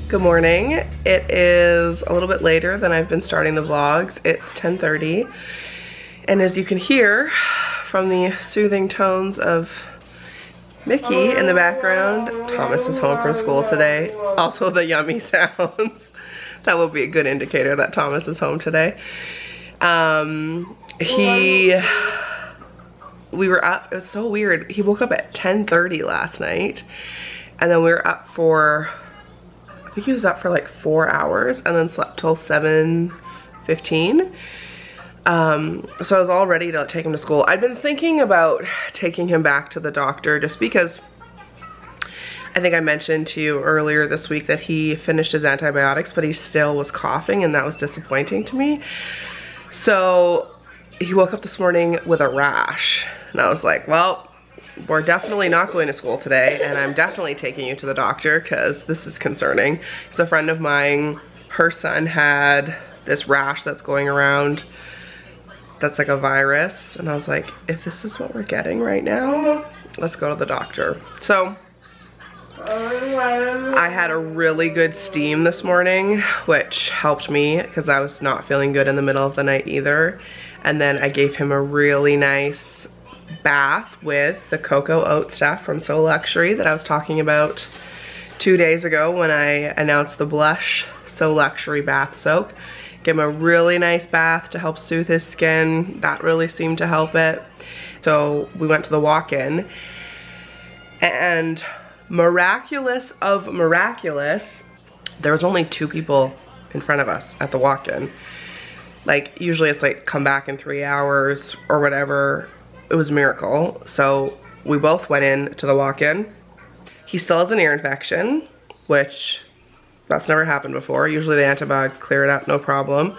Good morning. It is a little bit later than I've been starting the vlogs. It's 10:30, and as you can hear from the soothing tones of Mickey in the background, Thomas is home from school today. Also the yummy sounds. That will be a good indicator that Thomas is home today. We were up, it was so weird. He woke up at 10:30 last night, and then we were up for, I think he was up for like 4 hours, and then slept till 7:15. So I was all ready to take him to school. I'd been thinking about taking him back to the doctor just because I think I mentioned to you earlier this week that he finished his antibiotics, but he still was coughing, and that was disappointing to me. So he woke up this morning with a rash, and I was like, well, we're definitely not going to school today, and I'm definitely taking you to the doctor because this is concerning. It's a friend of mine, her son had this rash that's going around that's like a virus, and I was like, if this is what we're getting right now, let's go to the doctor. So I had a really good steam this morning, which helped me because I was not feeling good in the middle of the night either. And then I gave him a really nice bath with the cocoa oat stuff from So Luxury that I was talking about 2 days ago when I announced the Blush So Luxury bath soak. Gave him a really nice bath to help soothe his skin. That really seemed to help it. So we went to the walk-in, and miraculous of miraculous, there was only 2 people in front of us at the walk-in. Like, usually it's like come back in 3 hours or whatever. It was a miracle. So we both went in to the walk-in. He still has an ear infection, which that's never happened before. Usually the antibiotics clear it up, no problem.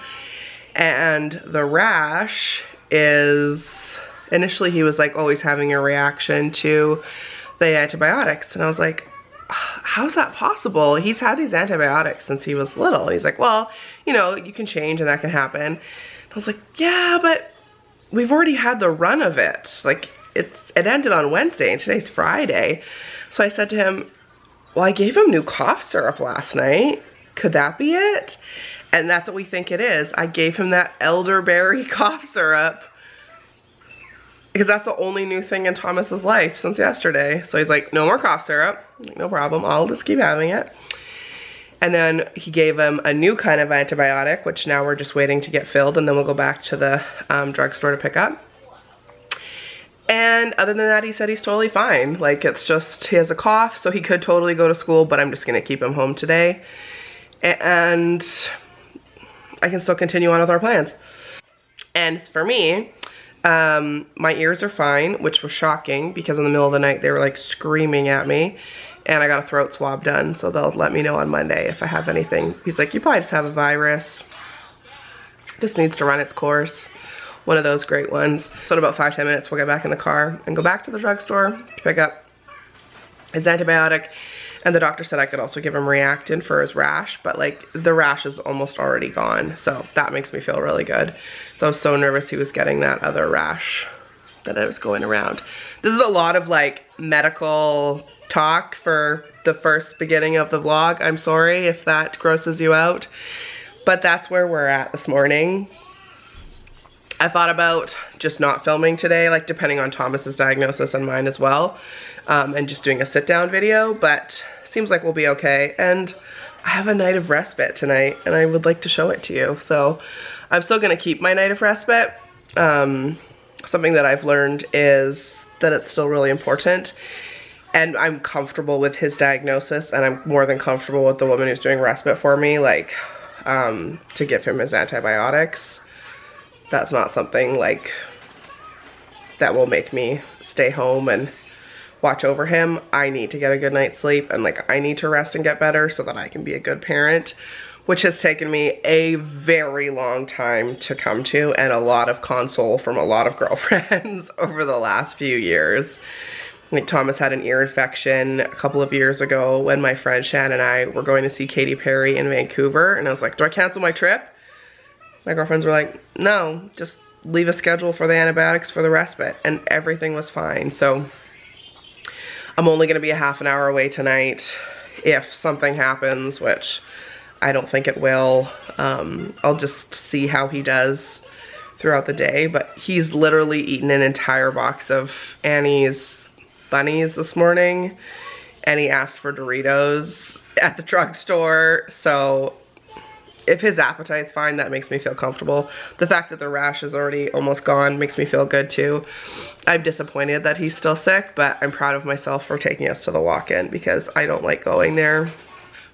And the rash is, initially he was like always having a reaction to the antibiotics. And I was like, how's that possible? He's had these antibiotics since he was little. He's like, well, you know, you can change and that can happen. And I was like, yeah, but we've already had the run of it. Like, it ended on Wednesday and today's Friday. So I said to him, well, I gave him new cough syrup last night. Could that be it? And that's what we think it is. I gave him that elderberry cough syrup because that's the only new thing in Thomas's life since yesterday. So he's like, no more cough syrup. I'm like, no problem, I'll just keep having it. And then he gave him a new kind of antibiotic, which now we're just waiting to get filled, and then we'll go back to the drugstore to pick up. And other than that, he said he's totally fine. Like, it's just, he has a cough, so he could totally go to school, but I'm just gonna keep him home today. And I can still continue on with our plans. And for me, my ears are fine, which was shocking because in the middle of the night they were like screaming at me, and I got a throat swab done, so they'll let me know on Monday if I have anything. He's like, you probably just have a virus, just needs to run its course. One of those great ones. So in about 5-10 minutes we'll get back in the car and go back to the drugstore to pick up his antibiotic. And the doctor said I could also give him Reactin for his rash, but like the rash is almost already gone, so that makes me feel really good. So I was so nervous he was getting that other rash that I was going around. This is a lot of like medical talk for the first beginning of the vlog. I'm sorry if that grosses you out, but that's where we're at this morning. I thought about just not filming today, like depending on Thomas's diagnosis and mine as well, and just doing a sit-down video, but seems like we'll be okay. And I have a night of respite tonight, and I would like to show it to you. So I'm still gonna keep my night of respite. Something that I've learned is that it's still really important, and I'm comfortable with his diagnosis, and I'm more than comfortable with the woman who's doing respite for me, like to give him his antibiotics. That's not something like that will make me stay home and watch over him. I need to get a good night's sleep, and like I need to rest and get better so that I can be a good parent, which has taken me a very long time to come to, and a lot of console from a lot of girlfriends over the last few years. Like, Thomas had an ear infection a couple of years ago when my friend Shan and I were going to see Katy Perry in Vancouver, and I was like, do I cancel my trip? My girlfriends were like, no, just leave a schedule for the antibiotics for the respite, and everything was fine. So I'm only gonna be a half an hour away tonight. if something happens, which I don't think it will. I'll just see how he does throughout the day, but he's literally eaten an entire box of Annie's bunnies this morning, and he asked for Doritos at the drugstore. So if his appetite's fine, that makes me feel comfortable. The fact that the rash is already almost gone makes me feel good too. I'm disappointed that he's still sick, but I'm proud of myself for taking us to the walk-in because I don't like going there.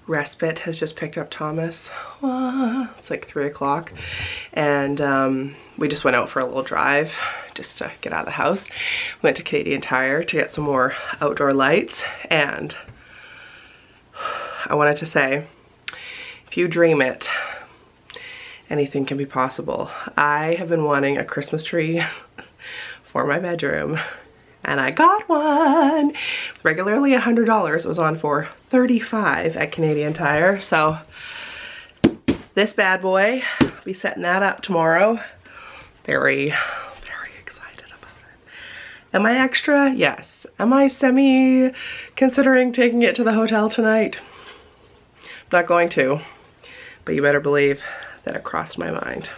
Respite has just picked up Thomas. It's like 3 o'clock, and we just went out for a little drive just to get out of the house. Went to Canadian Tire to get some more outdoor lights, and I wanted to say, if you dream it, anything can be possible. I have been wanting a Christmas tree for my bedroom, and I got one. Regularly $100. It was on for $35 at Canadian Tire. So this bad boy, I'll be setting that up tomorrow. Very, very excited about it. Am I extra? Yes. Am I considering taking it to the hotel tonight? I'm not going to, but you better believe that it crossed my mind.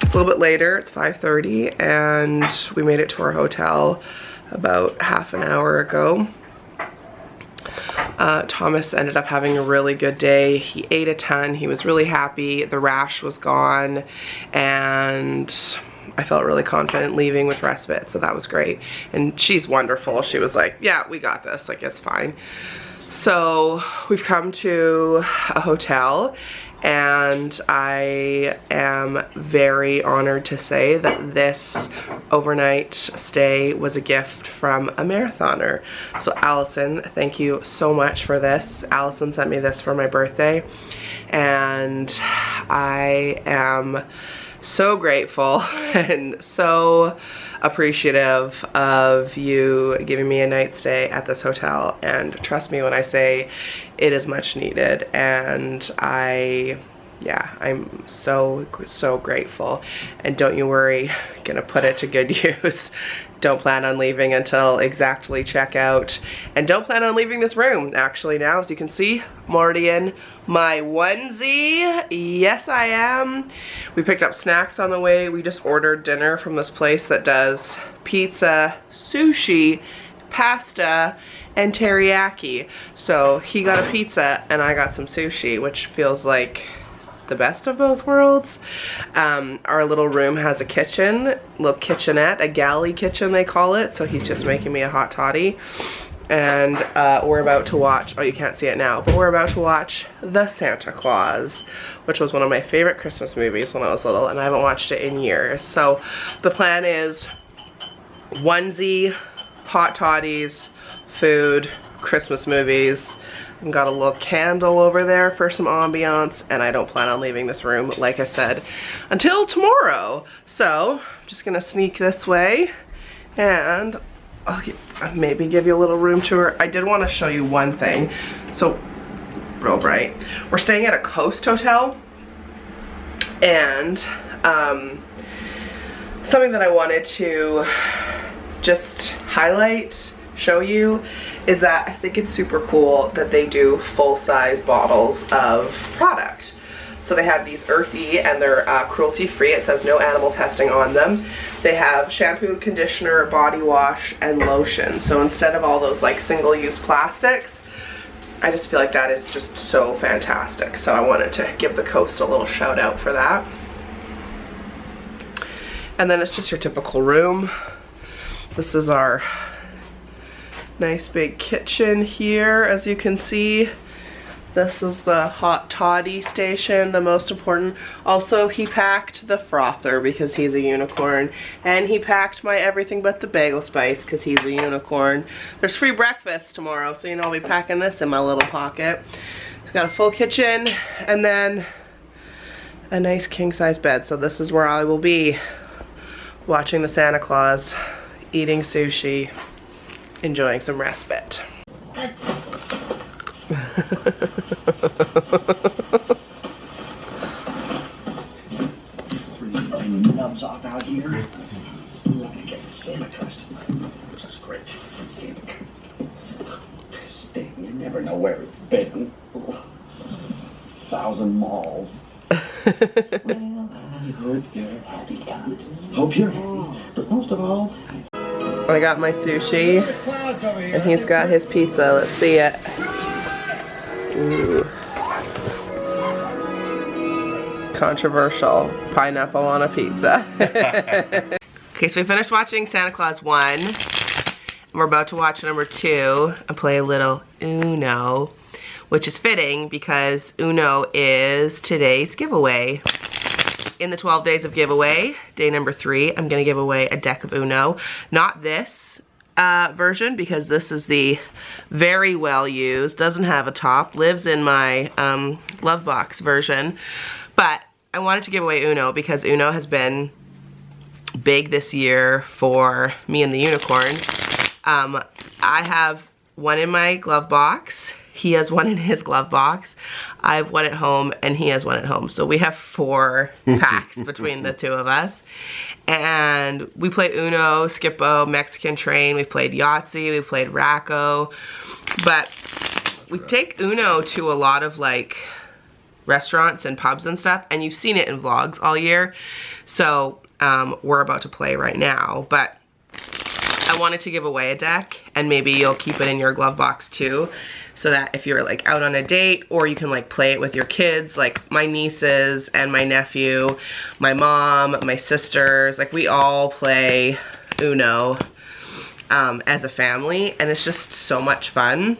A little bit later, it's 5:30, and we made it to our hotel about half an hour ago. Thomas ended up having a really good day. He ate a ton. He was really happy. The rash was gone, and I felt really confident leaving with respite, so that was great. And she's wonderful. She was like, yeah, we got this, like, it's fine. So we've come to a hotel, and I am very honored to say that this overnight stay was a gift from a marathoner. So Allison, thank you so much for this. Allison sent me this for my birthday, and I am so grateful and so appreciative of you giving me a night stay at this hotel. And trust me when I say it is much needed, and I'm so grateful. And don't you worry, gonna put it to good use. Don't plan on leaving until exactly checkout, and don't plan on leaving this room. Actually, now, as you can see, I'm already in my onesie. Yes, I am. We picked up snacks on the way. We just ordered dinner from this place that does pizza, sushi, pasta, and teriyaki. So he got a pizza and I got some sushi, which feels like the best of both worlds. Our little room has a kitchen, little kitchenette, a galley kitchen they call it. So he's just making me a hot toddy, and we're about to watch, oh, you can't see it now, but we're about to watch The Santa Claus, which was one of my favorite Christmas movies when I was little, and I haven't watched it in years. So the plan is onesie, hot toddies, food, Christmas movies. I've got a little candle over there for some ambiance, and I don't plan on leaving this room, like I said, until tomorrow. So I'm just gonna sneak this way, and I'll maybe give you a little room tour. I did want to show you one thing. So, real bright. We're staying at a coast hotel, and something that I wanted to just highlight, show you, is that I think it's super cool that they do full-size bottles of product. So they have these earthy, and they're cruelty-free. It says no animal testing on them. They have shampoo, conditioner, body wash, and lotion. So instead of all those like single-use plastics, I just feel like that is just so fantastic. So I wanted to give the coast a little shout out for that. And then it's just your typical room. This is our nice big kitchen here, as you can see. This is the hot toddy station, the most important. Also, he packed the frother because he's a unicorn, and he packed my everything but the bagel spice because he's a unicorn. There's free breakfast tomorrow, so you know I'll be packing this in my little pocket. We've got a full kitchen, and then a nice king-size bed, so this is where I will be watching the Santa Claus, eating sushi, enjoying some respite. Freezing nubs off out here. We like to get the Santa customer. This is great. Santa. This thing, you never know where it's been. 1,000 malls. Well, I hope you're happy, Count. Hope you're happy, but most of all, I got my sushi, and he's got his pizza. Let's see it. Ooh. Controversial. Pineapple on a pizza. Okay, so we finished watching Santa Claus 1. And we're about to watch number 2 and play a little Uno, which is fitting because Uno is today's giveaway. In the 12 days of giveaway, day number 3, I'm gonna give away a deck of Uno. Not this version, because this is the very well used, doesn't have a top, lives in my Love Box version. But I wanted to give away Uno because Uno has been big this year for me and the unicorn. I have one in my glove box. He has one in his glove box. I have one at home and he has one at home. So we have 4 packs between the 2 of us. And we play Uno, Skippo, Mexican Train. We've played Yahtzee, we've played Racco. But we take Uno to a lot of like restaurants and pubs and stuff. And you've seen it in vlogs all year. So we're about to play right now. But I wanted to give away a deck, and maybe you'll keep it in your glove box too, so that if you're like out on a date, or you can like play it with your kids, like my nieces and my nephew, my mom, my sisters, like we all play Uno as a family, and it's just so much fun.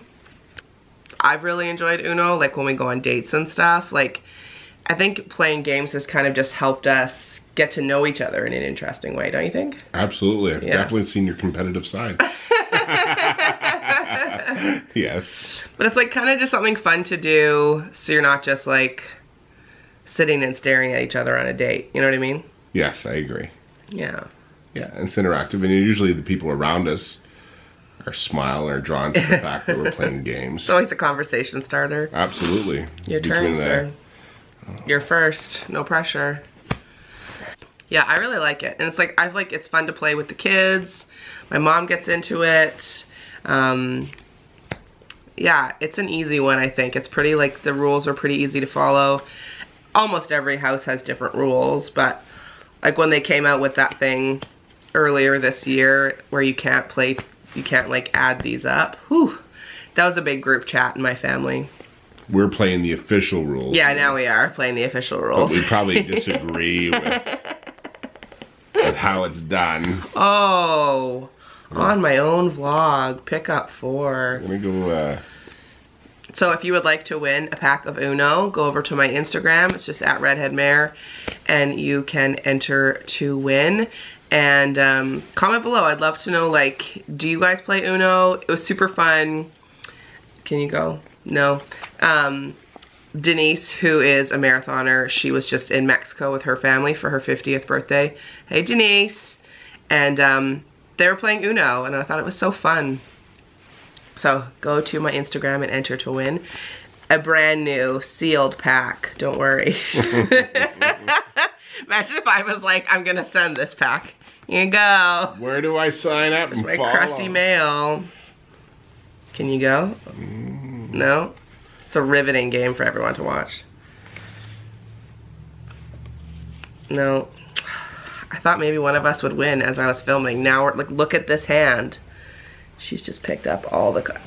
I've really enjoyed Uno, like when we go on dates and stuff. Like I think playing games has kind of just helped us get to know each other in an interesting way, don't you think? Absolutely. I've definitely seen your competitive side. Yes. But it's like kind of just something fun to do, so you're not just like sitting and staring at each other on a date. You know what I mean? Yes, I agree. Yeah. Yeah, it's interactive, and usually the people around us are smiling or drawn to the fact that we're playing games. It's always a conversation starter. Absolutely. Your turn, sir. You're first. No pressure. Yeah, I really like it. And it's like, it's fun to play with the kids. My mom gets into it. Yeah, it's an easy one, I think. It's pretty, like, the rules are pretty easy to follow. Almost every house has different rules, but like when they came out with that thing earlier this year where you can't like add these up. Whew, that was a big group chat in my family. We're playing the official rules. Yeah, now we are playing the official rules. But we probably disagree with how it's done. Oh, on my own vlog, pick up 4. I'm gonna go, So if you would like to win a pack of Uno, go over to my Instagram. It's just at redheadmare, and you can enter to win. And comment below. I'd love to know, like, do you guys play Uno? It was super fun. Can you go? No. Denise, who is a marathoner, she was just in Mexico with her family for her 50th birthday. Hey, Denise. And they were playing Uno, and I thought it was so fun. So go to my Instagram and enter to win a brand new sealed pack. Don't worry. Imagine if I was like, I'm gonna send this pack. Here you go. where do I sign up? It's my crusty mail. Can you go? No? It's a riveting game for everyone to watch. No. I thought maybe one of us would win as I was filming. Now we're like, look at this hand. She's just picked up all the cards.